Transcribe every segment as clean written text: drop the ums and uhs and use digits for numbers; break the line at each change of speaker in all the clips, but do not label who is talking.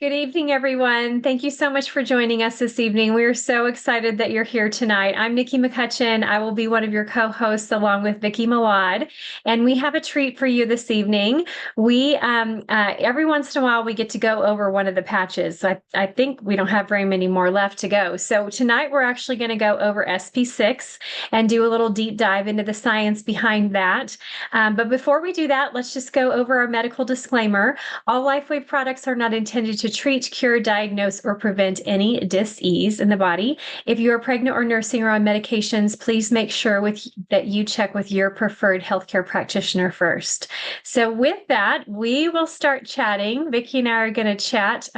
Good evening, everyone. Thank you so much for joining us this evening. We are so excited that you're here tonight. I'm Nikki McCutchen. I will be one of your co-hosts along with Vicki Mawad, and we have a treat for you this evening. We every once in a while we get to go over one of the patches. I think we don't have very many more left to go. So tonight we're actually going to go over SP6 and do a little deep dive into the science behind that. But before we do that, let's just go over our medical disclaimer. All LifeWave products are not intended to treat, cure, diagnose, or prevent any dis-ease in the body. If you are pregnant or nursing or on medications, please make sure that you check with your preferred healthcare practitioner first. So with that, we will start chatting. Vicki and I are going to chat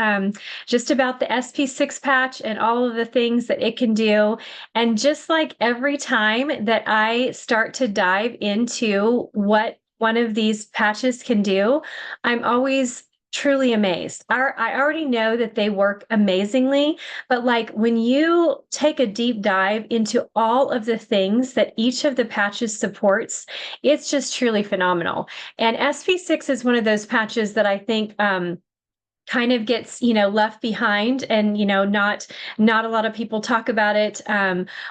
just about the SP6 patch and all of the things that it can do. And just like every time that I start to dive into what one of these patches can do, I'm always truly amazed. I already know that they work amazingly, but like when you take a deep dive into all of the things that each of the patches supports, it's just truly phenomenal. And SP6 is one of those patches that I think kind of gets left behind, and not a lot of people talk about it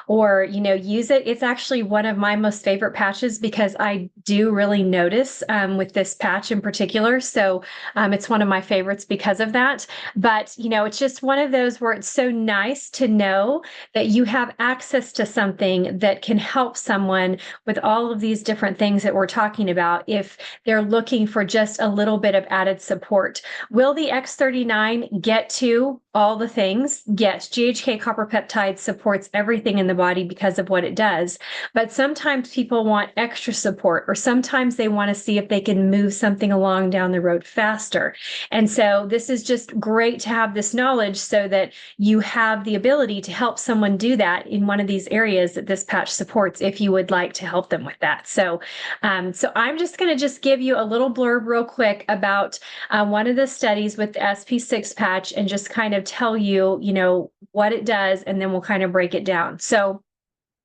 or use it. It's actually one of my most favorite patches because I do really notice with this patch in particular. So it's one of my favorites because of that. But it's just one of those where it's so nice to know that you have access to something that can help someone with all of these different things that we're talking about if they're looking for just a little bit of added support. Will the X39 get to all the things? Yes, GHK copper peptide supports everything in the body because of what it does. But sometimes people want extra support, or sometimes they want to see if they can move something along down the road faster. And so this is just great to have this knowledge so that you have the ability to help someone do that in one of these areas that this patch supports if you would like to help them with that. So I'm just going to give you a little blurb real quick about one of the studies with the SP6 patch and just kind of tell you, what it does, and then we'll kind of break it down. So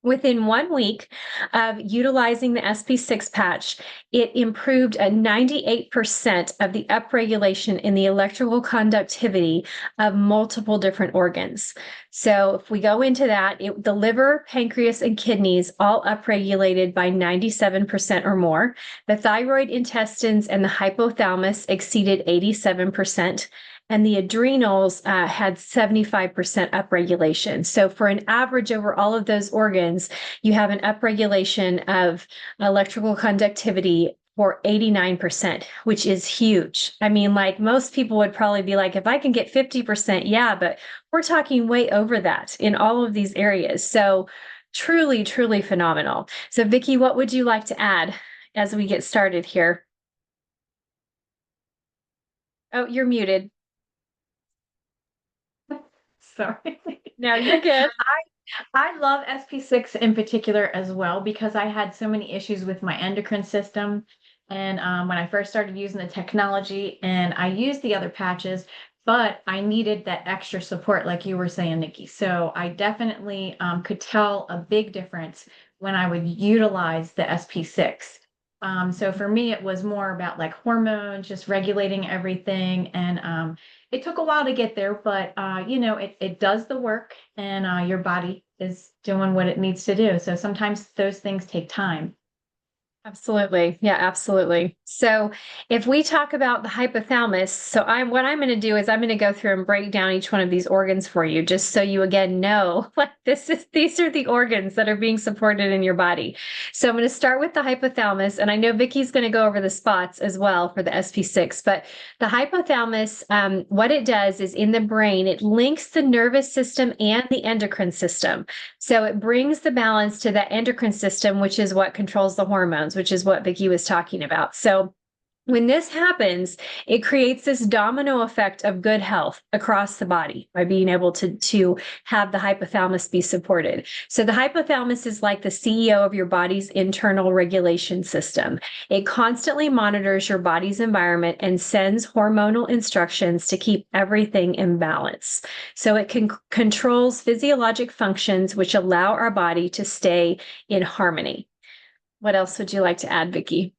within 1 week of utilizing the SP6 patch, it improved a 98% of the upregulation in the electrical conductivity of multiple different organs. So if we go into that, the liver, pancreas, and kidneys all upregulated by 97% or more. The thyroid, intestines, and the hypothalamus exceeded 87%. And the adrenals had 75% upregulation. So for an average over all of those organs, you have an upregulation of electrical conductivity for 89%, which is huge. I mean, like most people would probably be like, if I can get 50%, yeah, but we're talking way over that in all of these areas. So truly, truly phenomenal. So Vicki, what would you like to add as we get started here? Oh, you're muted.
Sorry.
No, you're good.
I love SP6 in particular as well because I had so many issues with my endocrine system. And when I first started using the technology, and I used the other patches, but I needed that extra support, like you were saying, Nikki. So I definitely could tell a big difference when I would utilize the SP6. So for me, it was more about like hormones, just regulating everything. And it took a while to get there, but it does the work, and your body is doing what it needs to do. So sometimes those things take time.
Absolutely. Yeah, absolutely. So if we talk about the hypothalamus, what I'm going to do is I'm going to go through and break down each one of these organs for you, just so you again know what these are the organs that are being supported in your body. So I'm going to start with the hypothalamus, and I know Vicky's going to go over the spots as well for the SP6, but the hypothalamus, what it does is in the brain, it links the nervous system and the endocrine system. So it brings the balance to the endocrine system, which is what controls the hormones, which is what Vicki was talking about. So when this happens, it creates this domino effect of good health across the body by being able to have the hypothalamus be supported. So the hypothalamus is like the CEO of your body's internal regulation system. It constantly monitors your body's environment and sends hormonal instructions to keep everything in balance. So it controls physiologic functions which allow our body to stay in harmony. What else would you like to add, Vicki?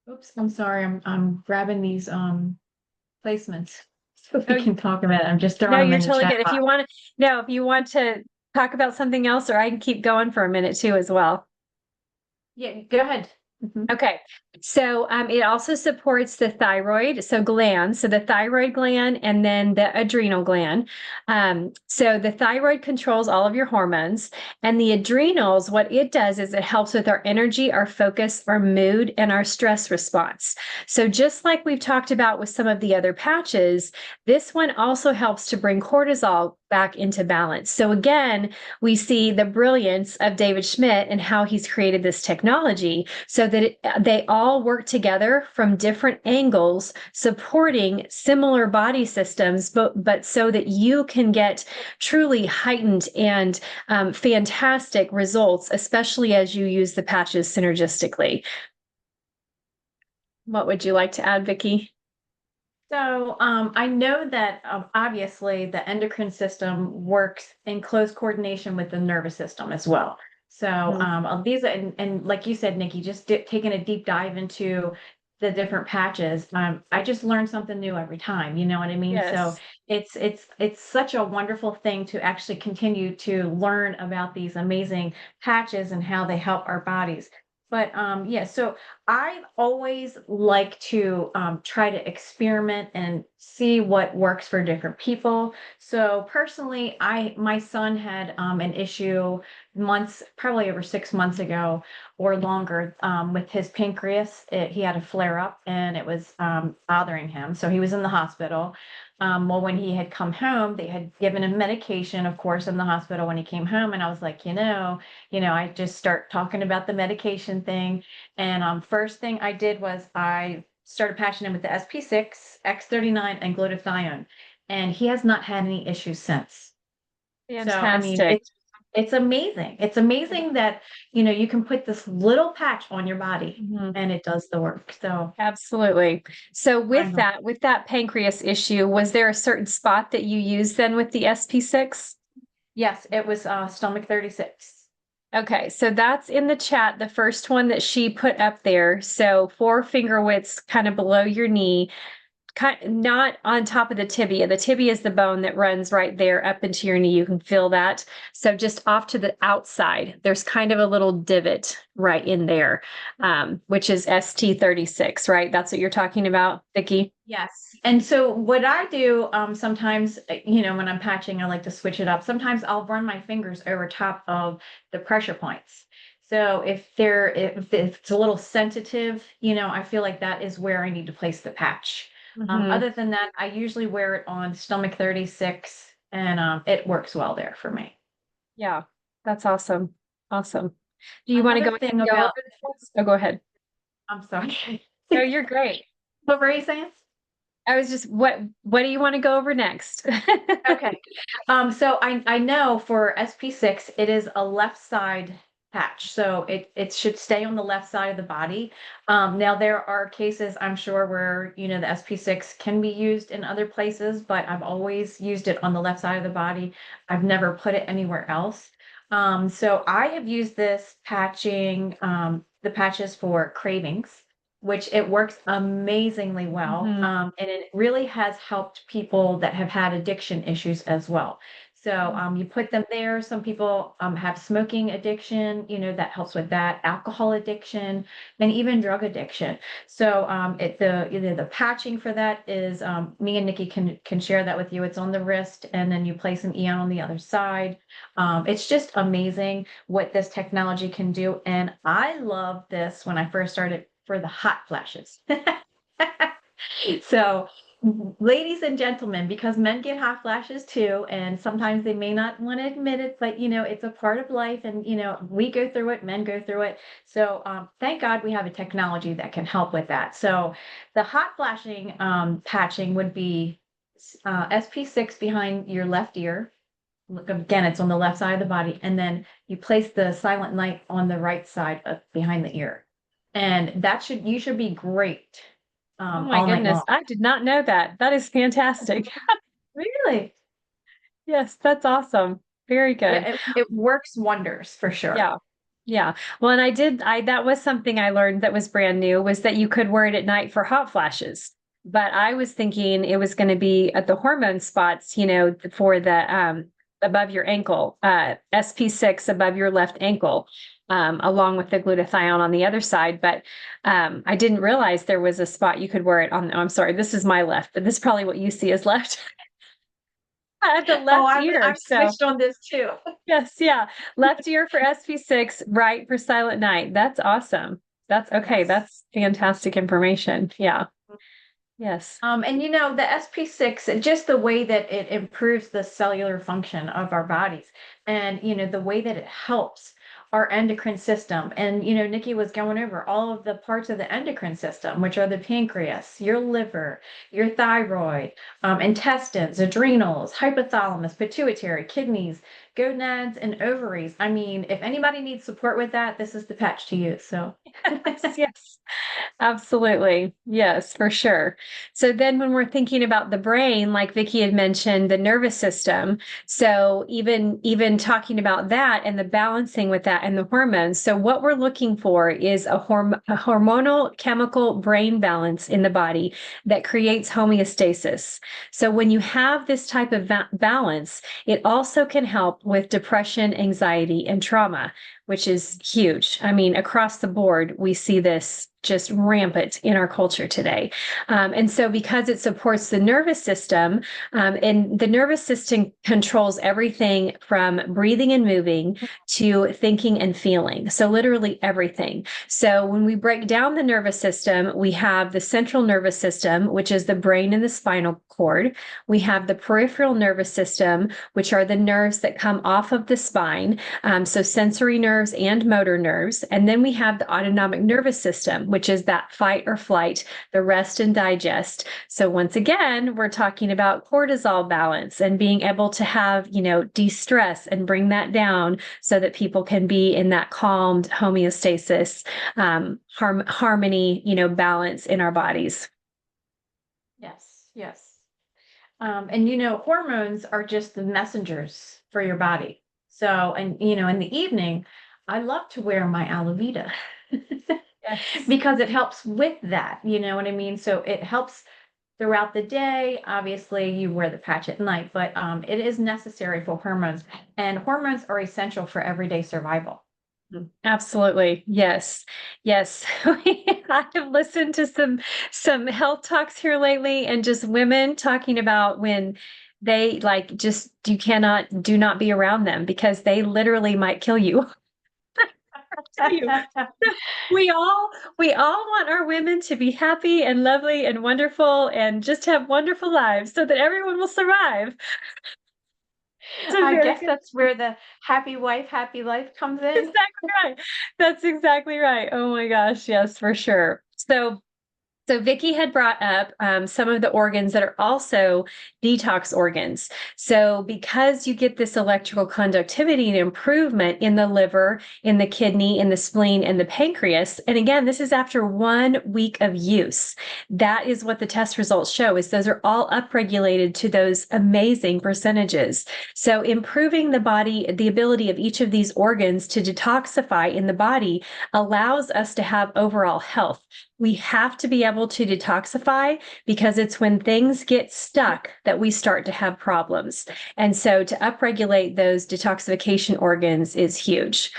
Oops, I'm sorry. I'm grabbing these placements. So we
Oh,
can talk about it. I'm just
no,
throwing them
you're
in the
totally
chat
good. If
box.
you want to, no, if you want to talk about something else, or I can keep going for a minute too as well.
Yeah, go ahead. Mhm.
Okay. So it also supports the thyroid, so gland, so the thyroid gland and then the adrenal gland. So the thyroid controls all of your hormones, and the adrenals, what it does is it helps with our energy, our focus, our mood, and our stress response. So just like we've talked about with some of the other patches, this one also helps to bring cortisol back into balance. So again, we see the brilliance of David Schmidt and how he's created this technology so that they all work together from different angles, supporting similar body systems, but so that you can get truly heightened and fantastic results, especially as you use the patches synergistically. What would you like to add, Vicki?
So I know that obviously the endocrine system works in close coordination with the nervous system as well. So
Mhm.
these and like you said, Nikki, just taking a deep dive into the different patches. I just learn something new every time. You know what I mean? So
Yes.
it's such a wonderful thing to actually continue to learn about these amazing patches and how they help our bodies. But yeah, so I always like to try to experiment and see what works for different people. So personally, my son had an issue months, probably over 6 months ago or longer, with his pancreas. He had a flare up and it was bothering him. So he was in the hospital. Well, when he had come home, they had given him medication, of course, in the hospital when he came home. And I was like, I just start talking about the medication thing. And first thing I did was I started patching him with the SP6, X39, and glutathione. And he has not had any issues since. So, I mean,
Fantastic.
it's amazing. It's amazing that, you can put this little patch on your body
Mhm.
and it does the work. So,
Absolutely. So
mind-blowing.
with that pancreas issue, was there a certain spot that you used then with the SP6?
Yes, it was stomach 36.
Okay, so that's in the chat, the first one that she put up there. So 4 finger widths kind of below your knee, not on top of the tibia. The tibia is the bone that runs right there up into your knee. You can feel that. So just off to the outside, there's kind of a little divot right in there, which is ST36, right? That's what you're talking about, Vicki?
Yes. And so what I do sometimes, when I'm patching, I like to switch it up. Sometimes I'll run my fingers over top of the pressure points. So if it's a little sensitive, I feel like that is where I need to place the patch.
Mhm.
Other than that, I usually wear it on stomach 36 and it works well there for me.
Yeah, that's awesome. Awesome. Do you want to go
Another
ahead
thing
and go over
about,
the next? Oh, go ahead.
I'm sorry.
No, you're great.
What were you saying?
I was just, what do you want to go over next?
Okay. So I know for SP6, it is a left side patch. So it should stay on the left side of the body. Now there are cases I'm sure where, the SP6 can be used in other places, but I've always used it on the left side of the body. I've never put it anywhere else. So I have used this patching, the patches for cravings, which it works amazingly well.
Mhm.
And it really has helped people that have had addiction issues as well. So you put them there. Some people have smoking addiction, that helps with that, alcohol addiction, and even drug addiction. So the patching for that is me and Nikki can share that with you. It's on the wrist, and then you place an eon on the other side. It's just amazing what this technology can do. And I love this when I first started for the hot flashes. So, ladies and gentlemen, because men get hot flashes too, and sometimes they may not want to admit it, but it's a part of life, and we go through it, men go through it. So, thank God we have a technology that can help with that. So, the hot flashing patching would be SP6 behind your left ear. Look, again, it's on the left side of the body, and then you place the silent night on the right side of behind the ear. And you should be great
Oh my
all night long.
goodness, I did not know that. That is fantastic.
Really?
Yes, that's awesome. Very good.
Yeah, it works wonders for sure.
Yeah. Yeah. Well, and that was something I learned that was brand new was that you could wear it at night for hot flashes. but I was thinking it was going to be at the hormone spots, for the above your ankle, SP6 above your left ankle, along with the glutathione on the other side. But I didn't realize there was a spot you could wear it on. Oh, I'm sorry, this is my left, but this is probably what you see as left. At the
Oh,
left ear.
I'm
So
switched on this too.
yes, yeah. Left ear for SP6, right for Silent Night. That's awesome. That's okay.
Yes.
That's fantastic information. Yeah. Yes.
And the SP6, just the way that it improves the cellular function of our bodies and, the way that it helps our endocrine system. And, Nikki was going over all of the parts of the endocrine system, which are the pancreas, your liver, your thyroid, intestines, adrenals, hypothalamus, pituitary, kidneys, gonads, and ovaries. I mean, if anybody needs support with that, this is the patch to use. So,
Yes, yes, absolutely. Yes, for sure. So then when we're thinking about the brain, like Vicky had mentioned, the nervous system. So even talking about that and the balancing with that and the hormones. So what we're looking for is a hormonal chemical brain balance in the body that creates homeostasis. So when you have this type of balance, it also can help with depression, anxiety, and trauma, which is huge. I mean, across the board, we see this just rampant in our culture today. And so because it supports the nervous system, and the nervous system controls everything from breathing and moving to thinking and feeling. So literally everything. So when we break down the nervous system, we have the central nervous system, which is the brain and the spinal cord. We have the peripheral nervous system, which are the nerves that come off of the spine. So sensory nerves and motor nerves. And then we have the autonomic nervous system, which is that fight or flight, the rest and digest. So once again, we're talking about cortisol balance and being able to have, de-stress and bring that down so that people can be in that calmed homeostasis, harmony, balance in our bodies.
yes, yes. And hormones are just the messengers for your body. So, and in the evening, I love to wear my Alavita
Yes.
because it helps with that. You know what I mean? So it helps throughout the day. Obviously, you wear the patch at night, but it is necessary for hormones, and hormones are essential for everyday survival.
Absolutely. Yes. Yes. I have listened to some health talks here lately and just women talking about when they like just do not be around them because they literally might kill you. Tell you. We all we all want our women to be happy and lovely and wonderful and just have wonderful lives so that everyone will survive. It's a
I
very
guess
good.
that's where the happy wife, happy life comes in.
Exactly right. That's exactly right. Oh my gosh, yes, for sure. So Vicky had brought up some of the organs that are also detox organs. So because you get this electrical conductivity and improvement in the liver, in the kidney, in the spleen, and the pancreas, and again, this is after 1 week of use. That is what the test results show, is those are all upregulated to those amazing percentages. So improving the body, the ability of each of these organs to detoxify in the body allows us to have overall health. We have to be able to detoxify because it's when things get stuck that we start to have problems. And so to upregulate those detoxification organs is huge.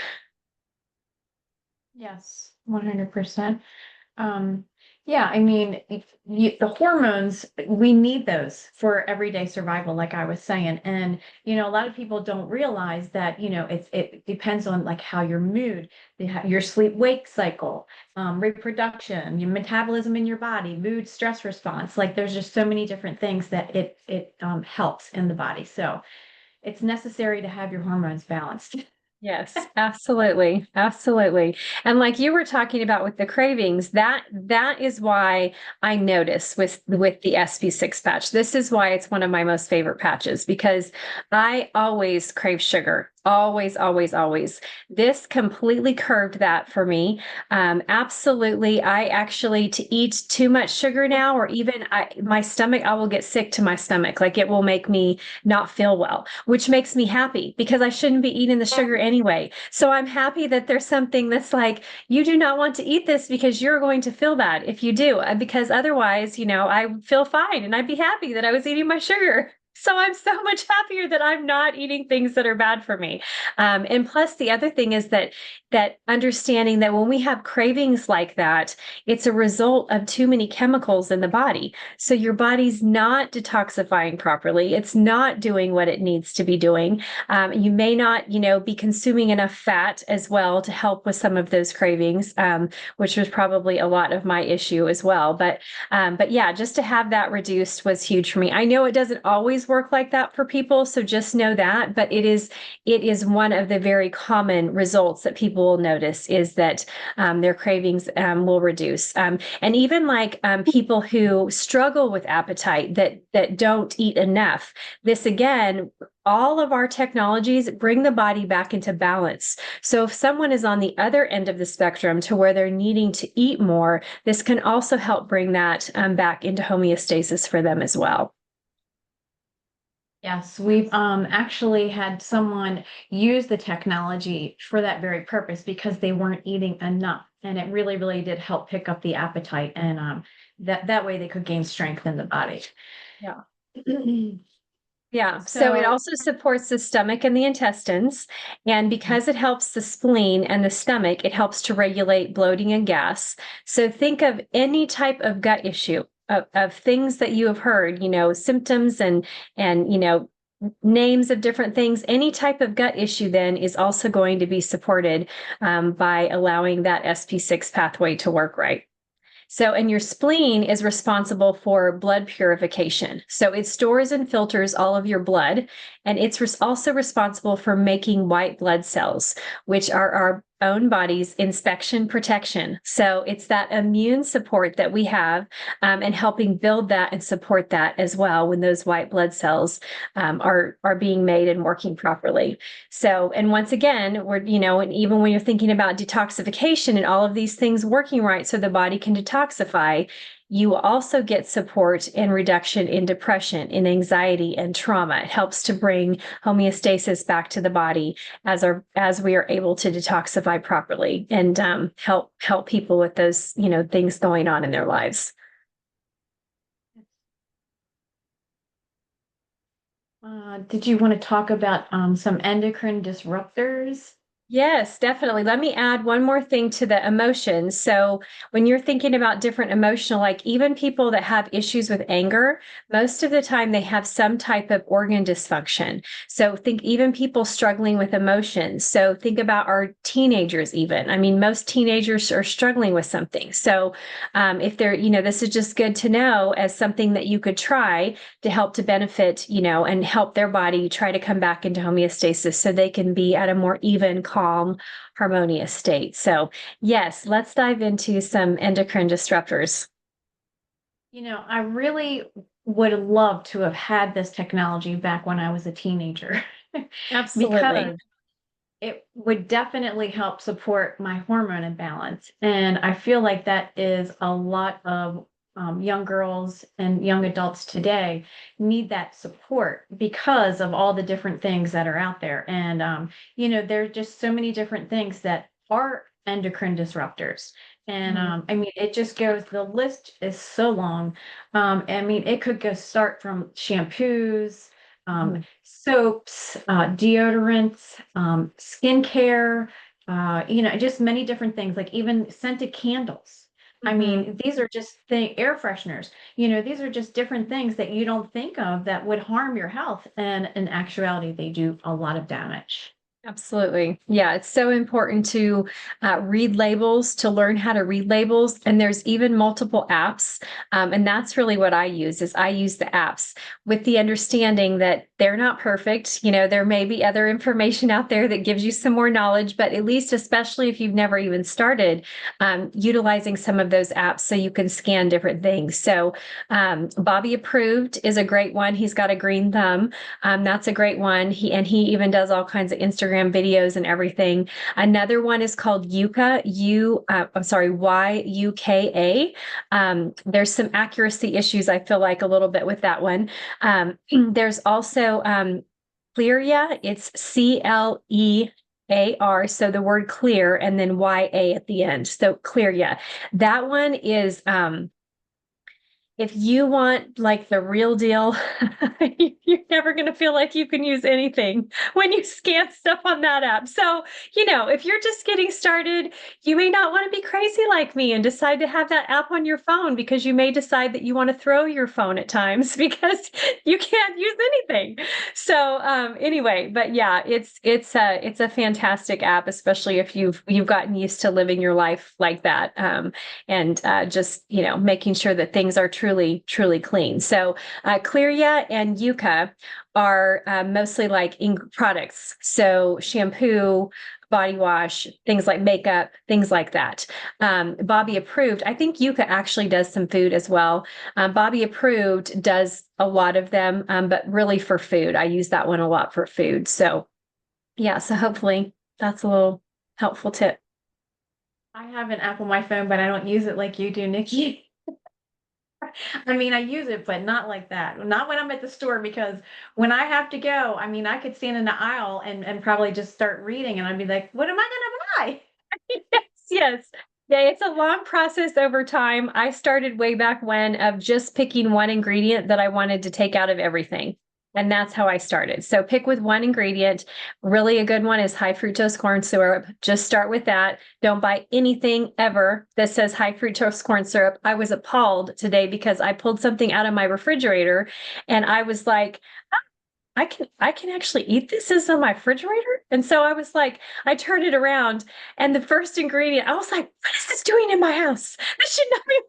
Yes, 100%. Yeah, I mean, the hormones, we need those for everyday survival, like I was saying. And, a lot of people don't realize that, it depends on like how your mood, your sleep wake cycle, reproduction, your metabolism in your body, mood, stress response. Like there's just so many different things that it helps in the body. So it's necessary to have your hormones balanced.
Yes, absolutely. Absolutely. And like you were talking about with the cravings, that is why I notice with the SP6 patch. This is why it's one of my most favorite patches because I always crave sugar. Always, always, always. This completely curved that for me. Absolutely. I actually to eat too much sugar now, or even my stomach, I will get sick to my stomach. Like it will make me not feel well, which makes me happy because I shouldn't be eating the sugar anyway. So I'm happy that there's something that's like, you do not want to eat this because you're going to feel bad if you do, because otherwise, I feel fine and I'd be happy that I was eating my sugar. So I'm so much happier that I'm not eating things that are bad for me. And plus, the other thing is that understanding that when we have cravings like that, it's a result of too many chemicals in the body. So your body's not detoxifying properly. It's not doing what it needs to be doing. You may not, be consuming enough fat as well to help with some of those cravings, which was probably a lot of my issue as well. But yeah, just to have that reduced was huge for me. I know it doesn't always work like that for people, so just know that. But it is one of the very common results that people will notice is that their cravings will reduce. And even like people who struggle with appetite that don't eat enough. This again, all of our technologies bring the body back into balance. So if someone is on the other end of the spectrum to where they're needing to eat more, this can also help bring that back into homeostasis for them as well.
Yes, we've actually had someone use the technology for that very purpose because they weren't eating enough. And it really, really did help pick up the appetite. And that way they could gain strength in the body.
Yeah. Yeah, so it
So,
also supports the stomach and the intestines. And because it helps the spleen and the stomach, it helps to regulate bloating and gas. So think of any type of gut issue, of things that you have heard, symptoms and names of different things. Any type of gut issue then is also going to be supported by allowing that SP6 pathway to work right. So, and your spleen is responsible for blood purification. So it stores and filters all of your blood, and it's also responsible for making white blood cells, which are our own body's inspection protection. So it's that immune support that we have, and helping build that and support that as well when those white blood cells are being made and working properly. So, and once again, and even when you're thinking about detoxification and all of these things working right so the body can detoxify, you also get support and reduction in depression, in anxiety, and trauma. It helps to bring homeostasis back to the body as we are able to detoxify properly and help people with those things going on in their lives.
did you want to talk about some endocrine disruptors?
Yes, definitely. Let me add one more thing to the emotions. So, when you're thinking about different emotional, like even people that have issues with anger, most of the time they have some type of organ dysfunction. So, think even people struggling with emotions. So, think about our teenagers, even. I mean, most teenagers are struggling with something. So, if they're, this is just good to know as something that you could try to help to benefit, and help their body try to come back into homeostasis so they can be at a more even, calm, harmonious state. So, yes, let's dive into some endocrine disruptors.
I really would love to have had this technology back when I was a teenager
Absolutely.
because it would definitely help support my hormone imbalance. And I feel like that is a lot of young girls and young adults today need that support because of all the different things that are out there. And, there are just so many different things that are endocrine disruptors. And
Mhm.
I mean, it just goes, the list is so long. I mean, it could go start from shampoos,
Mhm.
soaps, deodorants, skincare, just many different things, like even scented candles. I
Mhm.
mean, these are just air fresheners. These are just different things that you don't think of that would harm your health. And in actuality, they do a lot of damage.
Absolutely. Yeah, it's so important to read labels, to learn how to read labels. And there's even multiple apps. And that's really what I use is I use the apps with the understanding that they're not perfect. There may be other information out there that gives you some more knowledge, but at least, especially if you've never even started, utilizing some of those apps so you can scan different things. So Bobby Approved is a great one. He's got a green thumb. That's a great one. He even does all kinds of Instagram Instagram videos and everything. Another one is called Yuka, Yuka. There's some accuracy issues, I feel like, a little bit with that one. There's also Clearia. It's CLEAR. So the word clear and then YA at the end. So Clearia. That one is if you want like the real deal, you're never going to feel like you can use anything when you scan stuff on that app. So, if you're just getting started, you may not want to be crazy like me and decide to have that app on your phone, because you may decide that you want to throw your phone at times because you can't use anything. So, anyway, but yeah, it's a fantastic app, especially if you've gotten used to living your life like that. And just making sure that things are truly clean. So Clearia and Yuka are mostly like products, so shampoo, body wash, things like makeup, things like that. Bobby Approved, I think Yuka actually does some food as well. Bobby Approved does a lot of them, but really for food. I use that one a lot for food. So yeah, so hopefully that's a little helpful tip.
I have an app on my phone, but I don't use it like you do, Nikki. I mean, I use it, but not like that. Not when I'm at the store, because when I have to go, I mean, I could stand in the aisle and probably just start reading, and I'd be like, what am I going to buy?
Yes, yes. Yeah, it's a long process over time. I started way back when of just picking one ingredient that I wanted to take out of everything. And that's how I started. So pick with one ingredient. Really a good one is high fructose corn syrup. Just start with that. Don't buy anything ever that says high fructose corn syrup. I was appalled today because I pulled something out of my refrigerator and I was like, I can actually eat this as on my refrigerator. And so I was like, I turned it around and the first ingredient, I was like, what is this doing in my house? This should not be.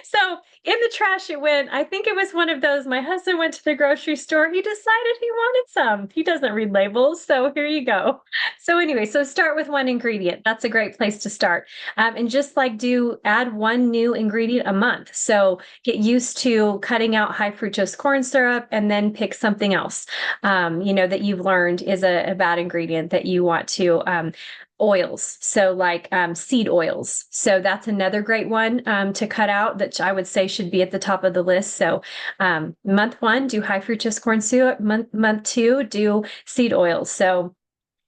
So in the trash it went. I think it was one of those. My husband went to the grocery store. He decided he wanted some. He doesn't read labels. So here you go. So anyway, so start with one ingredient. That's a great place to start. And just like add one new ingredient a month. So get used to cutting out high fructose corn syrup and then pick something else that you've learned is a bad ingredient that you want to oils. So like seed oils. So that's another great one to cut out that I would say should be at the top of the list. So month 1, do high fructose corn syrup. Month 2, do seed oils. So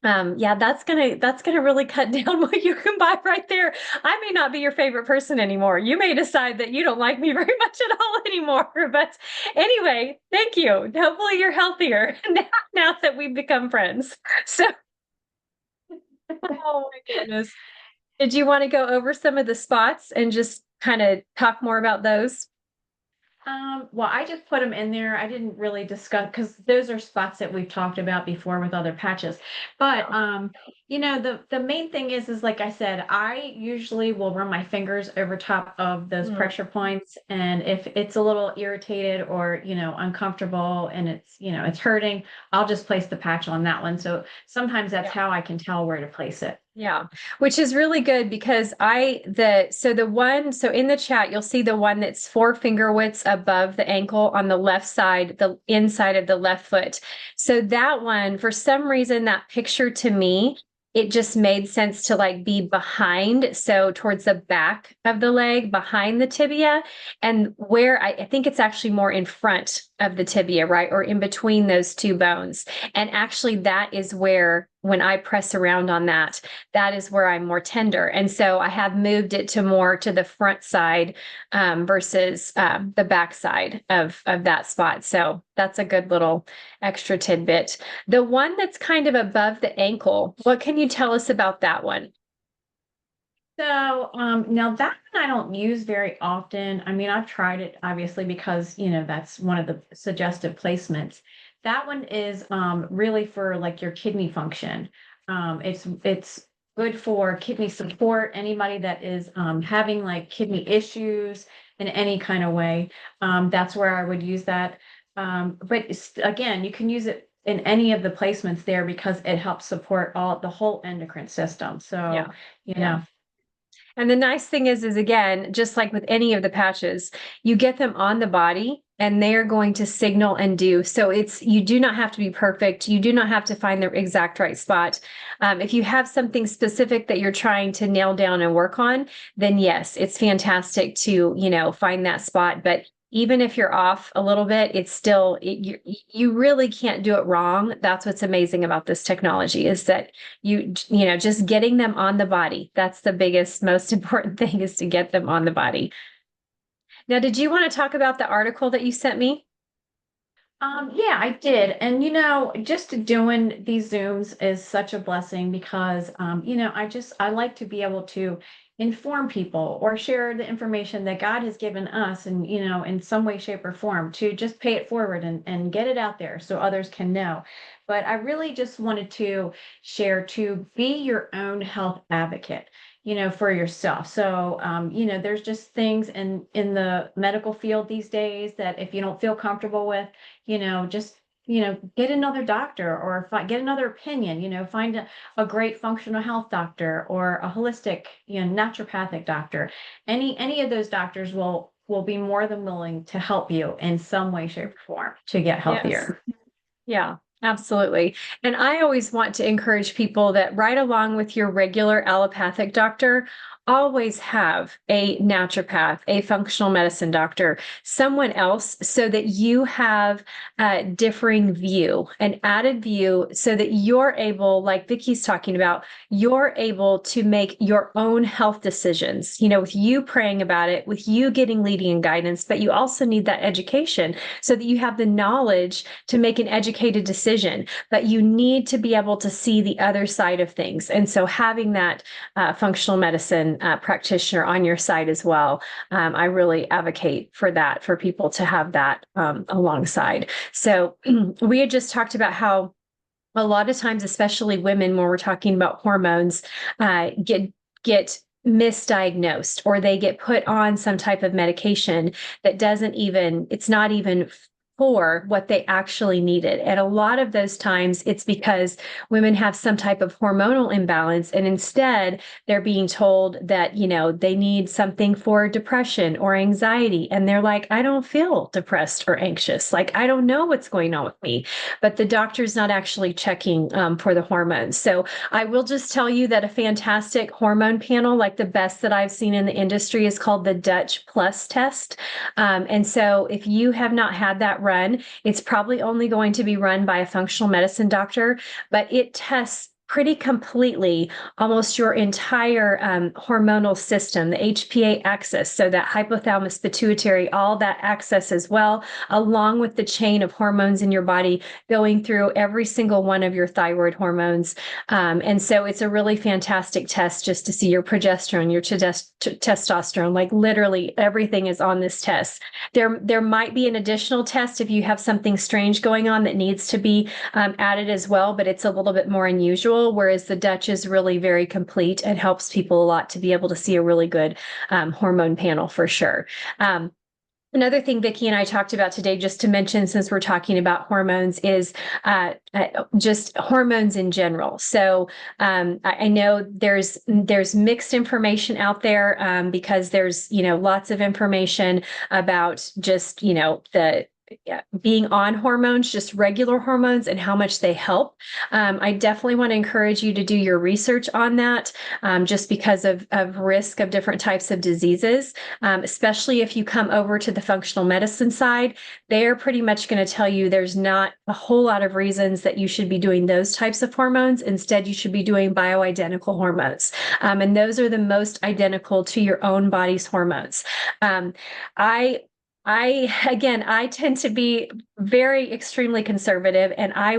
yeah, that's gonna really cut down what you can buy right there. I may not be your favorite person anymore. You may decide that you don't like me very much at all anymore. But anyway, thank you. Hopefully you're healthier now that we've become friends. So, oh my goodness. Did you want to go over some of the spots and just kind of talk more about those?
Well, I just put them in there. I didn't really discuss, because those are spots that we've talked about before with other patches. But the main thing is like I said, I usually will run my fingers over top of those
Mm,
pressure points, and if it's a little irritated or uncomfortable and it's hurting, I'll just place the patch on that one. So sometimes that's
yeah.
how I can tell where to place it.
Yeah, which is really good because so in the chat, you'll see the one that's 4 finger widths above the ankle on the left side, the inside of the left foot. So that one, for some reason, that picture to me, it just made sense to like be behind. So towards the back of the leg, behind the tibia, and where I think it's actually more in front of the tibia, right? Or in between those two bones. And actually, that is where, when I press around on that, that is where I'm more tender. And so I have moved it to more to the front side versus the back side of that spot. So that's a good little extra tidbit. The one that's kind of above the ankle, what can you tell us about that one?
So now that one I don't use very often. I mean, I've tried it obviously because that's one of the suggestive placements. That one is really for like your kidney function. It's good for kidney support. Anybody that is having like kidney issues in any kind of way, that's where I would use that. But again, you can use it in any of the placements there because it helps support the whole endocrine system. So
Yeah.
you
Yeah.
know.
And the nice thing is again, just like with any of the patches, you get them on the body and they are going to signal and do. So you do not have to be perfect. You do not have to find the exact right spot. If you have something specific that you're trying to nail down and work on, then yes, it's fantastic to, find that spot. But even if you're off a little bit, it's still, you really can't do it wrong. That's what's amazing about this technology, is that just getting them on the body. That's the biggest, most important thing, is to get them on the body. Now, did you want to talk about the article that you sent me?
Yeah, I did. And just doing these Zooms is such a blessing because I like to be able to inform people or share the information that God has given us and in some way, shape, or form, to just pay it forward and get it out there so others can know. But I really just wanted to share to be your own health advocate, for yourself. So, there's just things in the medical field these days that if you don't feel comfortable with, just get another doctor, or get another opinion. Find a great functional health doctor, or a holistic, naturopathic doctor. Any of those doctors will be more than willing to help you in some way, shape, or form to get
Yes.
healthier.
Yeah, absolutely. And I always want to encourage people that right along with your regular allopathic doctor, always have a naturopath, a functional medicine doctor, someone else, so that you have a differing view, an added view, so that you're able, like Vicky's talking about, you're able to make your own health decisions, with you praying about it, with you getting leading and guidance, but you also need that education so that you have the knowledge to make an educated decision. But you need to be able to see the other side of things. And so having that functional medicine practitioner on your side as well, I really advocate for that, for people to have that alongside. So we had just talked about how a lot of times, especially women, when we're talking about hormones, get misdiagnosed, or they get put on some type of medication that it's not even for what they actually needed. And a lot of those times it's because women have some type of hormonal imbalance, and instead they're being told that, they need something for depression or anxiety. And they're like, I don't feel depressed or anxious. Like, I don't know what's going on with me. But the doctor's not actually checking for the hormones. So I will just tell you that a fantastic hormone panel, like the best that I've seen in the industry, is called the Dutch Plus test. And so if you have not had that run, it's probably only going to be run by a functional medicine doctor, but it tests pretty completely almost your entire hormonal system, the HPA axis, so that hypothalamus, pituitary, all that axis as well, along with the chain of hormones in your body, going through every single one of your thyroid hormones. And so it's a really fantastic test just to see your progesterone, your testosterone, like literally everything is on this test. There might be an additional test if you have something strange going on that needs to be added as well, but it's a little bit more unusual. Whereas the Dutch is really very complete and helps people a lot to be able to see a really good hormone panel for sure. Another thing Vicki and I talked about today, just to mention, since we're talking about hormones, is just hormones in general. So I know there's mixed information out there because there's lots of information about just being on hormones, just regular hormones, and how much they help. I definitely want to encourage you to do your research on that, just because of risk of different types of diseases, especially if you come over to the functional medicine side. They're pretty much going to tell you there's not a whole lot of reasons that you should be doing those types of hormones. Instead, you should be doing bioidentical hormones. And those are the most identical to your own body's hormones. I tend to be very extremely conservative, and I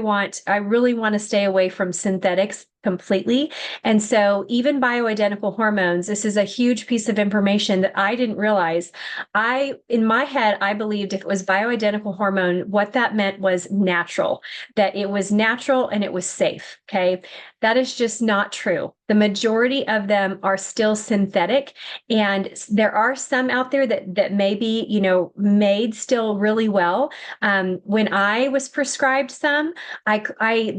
really want to stay away from synthetics completely. And so even bioidentical hormones, this is a huge piece of information that I didn't realize. In my head, I believed if it was bioidentical hormone, what that meant was natural, that it was natural and it was safe. Okay. That is just not true. The majority of them are still synthetic, and there are some out there that may be, made still really well. When I was prescribed some,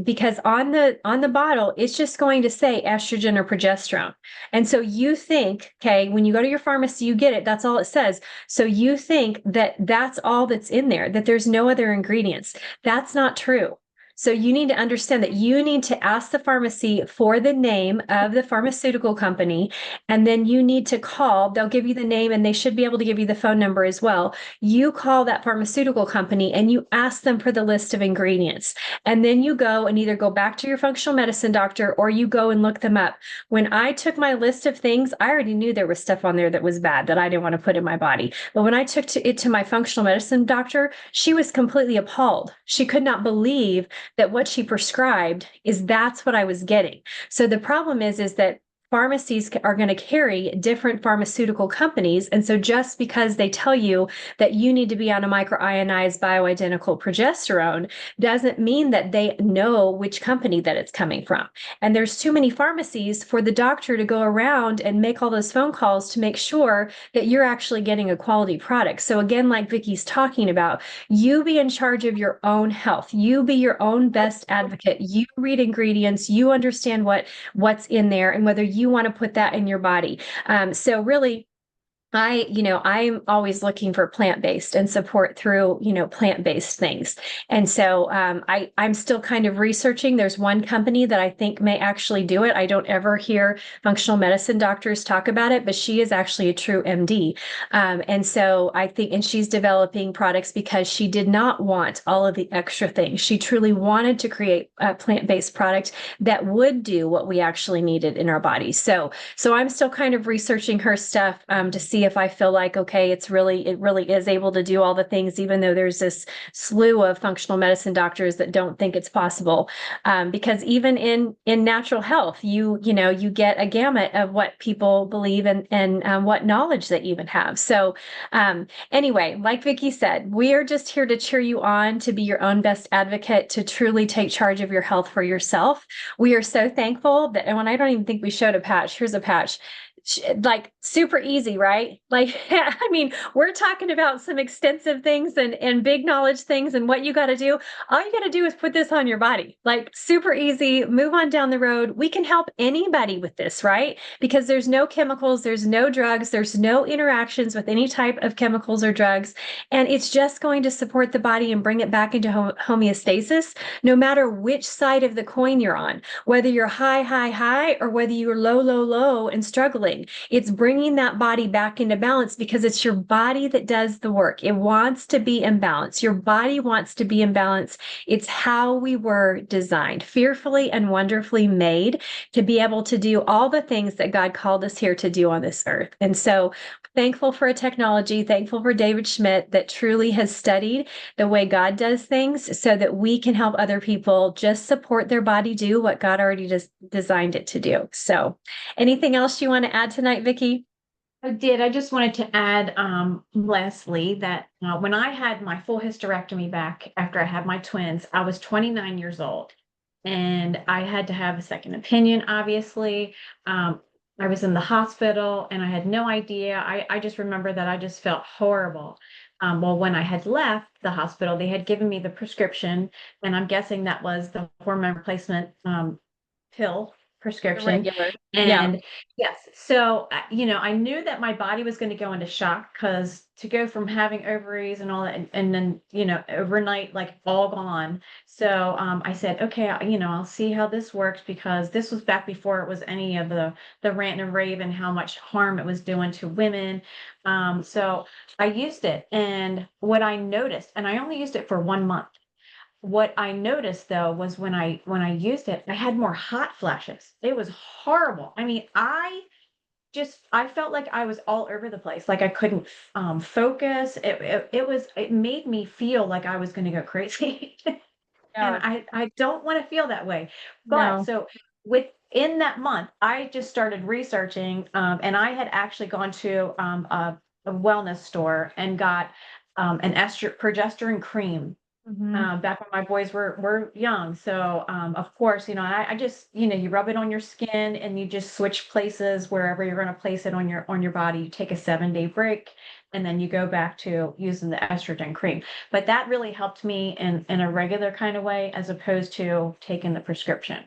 because on the bottle, it's just going to say estrogen or progesterone. And so you think, okay, when you go to your pharmacy, you get it. That's all it says. So you think that that's all that's in there, that there's no other ingredients. That's not true. So you need to understand that you need to ask the pharmacy for the name of the pharmaceutical company, and then you need to call. They'll give you the name, and they should be able to give you the phone number as well. You call that pharmaceutical company and you ask them for the list of ingredients. And then you go and either go back to your functional medicine doctor or you go and look them up. When I took my list of things, I already knew there was stuff on there that was bad that I didn't want to put in my body. But when I took it to my functional medicine doctor, she was completely appalled. She could not believe that what she prescribed is that's what I was getting. So the problem is that pharmacies are going to carry different pharmaceutical companies. And so just because they tell you that you need to be on a microionized bioidentical progesterone doesn't mean that they know which company that it's coming from. And there's too many pharmacies for the doctor to go around and make all those phone calls to make sure that you're actually getting a quality product. So again, like Vicki's talking about, you be in charge of your own health. You be your own best advocate. You read ingredients, you understand what's in there and whether you want to put that in your body. So really, I'm always looking for plant-based and support through, plant-based things. And so I'm still kind of researching. There's one company that I think may actually do it. I don't ever hear functional medicine doctors talk about it, but she is actually a true MD. And so I think, and she's developing products because she did not want all of the extra things. She truly wanted to create a plant-based product that would do what we actually needed in our bodies. So I'm still kind of researching her stuff to see if I feel like, okay, it really is able to do all the things, even though there's this slew of functional medicine doctors that don't think it's possible. Because even in natural health, you get a gamut of what people believe and what knowledge they even have. So anyway, like Vicki said, we are just here to cheer you on, to be your own best advocate, to truly take charge of your health for yourself. We are so thankful that, and when I don't even think we showed a patch, here's a patch. Like super easy, right? Like, I mean, we're talking about some extensive things and big knowledge things and what you got to do. All you got to do is put this on your body, like super easy, move on down the road. We can help anybody with this, right? Because there's no chemicals, there's no drugs, there's no interactions with any type of chemicals or drugs. And it's just going to support the body and bring it back into homeostasis, no matter which side of the coin you're on, whether you're high, high, high, or whether you're low, low, low and struggling. It's bringing that body back into balance because it's your body that does the work. It wants to be in balance. Your body wants to be in balance. It's how we were designed, fearfully and wonderfully made to be able to do all the things that God called us here to do on this earth. And so thankful for a technology, thankful for David Schmidt that truly has studied the way God does things so that we can help other people just support their body do what God already just designed it to do. So anything else you want to add tonight, Vicki?
I did. I just wanted to add, lastly, that when I had my full hysterectomy back after I had my twins, I was 29 years old and I had to have a second opinion, obviously. I was in the hospital and I had no idea. I just remember that I just felt horrible. Well, when I had left the hospital, they had given me the prescription, and I'm guessing that was the hormone replacement pill prescription.
Regular. Yeah.
And yes, so I knew that my body was going to go into shock because to go from having ovaries and all that, and then overnight, like all gone. So I said, okay, I'll see how this works, because this was back before it was any of the rant and rave and how much harm it was doing to women. So I used it, and what I noticed, and I only used it for 1 month. What I noticed though was when I used it, I had more hot flashes. It was horrible. I mean, I felt like I was all over the place. Like I couldn't focus. It made me feel like I was going to go crazy. And
Yeah.
I don't want to feel that way. But
No.
so within that month, I just started researching, and I had actually gone to a wellness store and got an progesterone cream
Mhm.
back when my boys were young. So of course, I just, you rub it on your skin and you just switch places wherever you're going to place it on your body. You take a 7-day break, and then you go back to using the estrogen cream. But that really helped me in a regular kind of way as opposed to taking the prescription.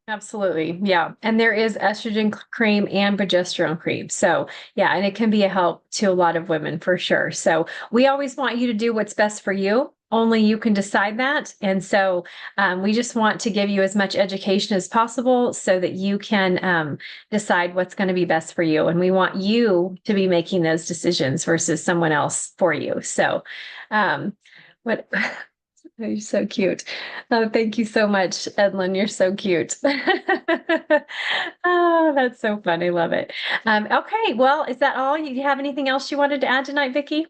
Absolutely. Yeah. And there is estrogen cream and progesterone cream. So, yeah, and it can be a help to a lot of women for sure. So, we always want you to do what's best for you. Only you can decide that. And so, we just want to give you as much education as possible so that you can decide what's going to be best for you. And we want you to be making those decisions versus someone else for you. So, what you're so cute. Oh, thank you so much, Edlin. You're so cute. Oh, that's so fun. I love it. Okay, well, is that all? You have anything else you wanted to add tonight, Vicky?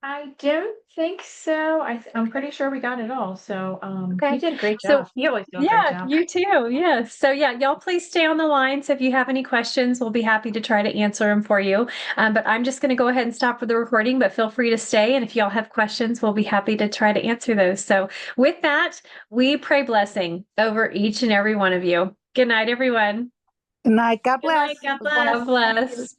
I don't think so. I'm pretty sure we got it all. So you
Okay.
did a great
So
job. You always do a great
yeah,
job.
you too. Yeah. So yeah, y'all please stay on the line. So if you have any questions, we'll be happy to try to answer them for you. But I'm just going to go ahead and stop with the recording, but feel free to stay. And if y'all have questions, we'll be happy to try to answer those. So with that, we pray blessing over each and every one of you. Good night, everyone.
Good night. God
Good night.
bless.
God
It was
bless.
God
wonderful. Thank you.
bless.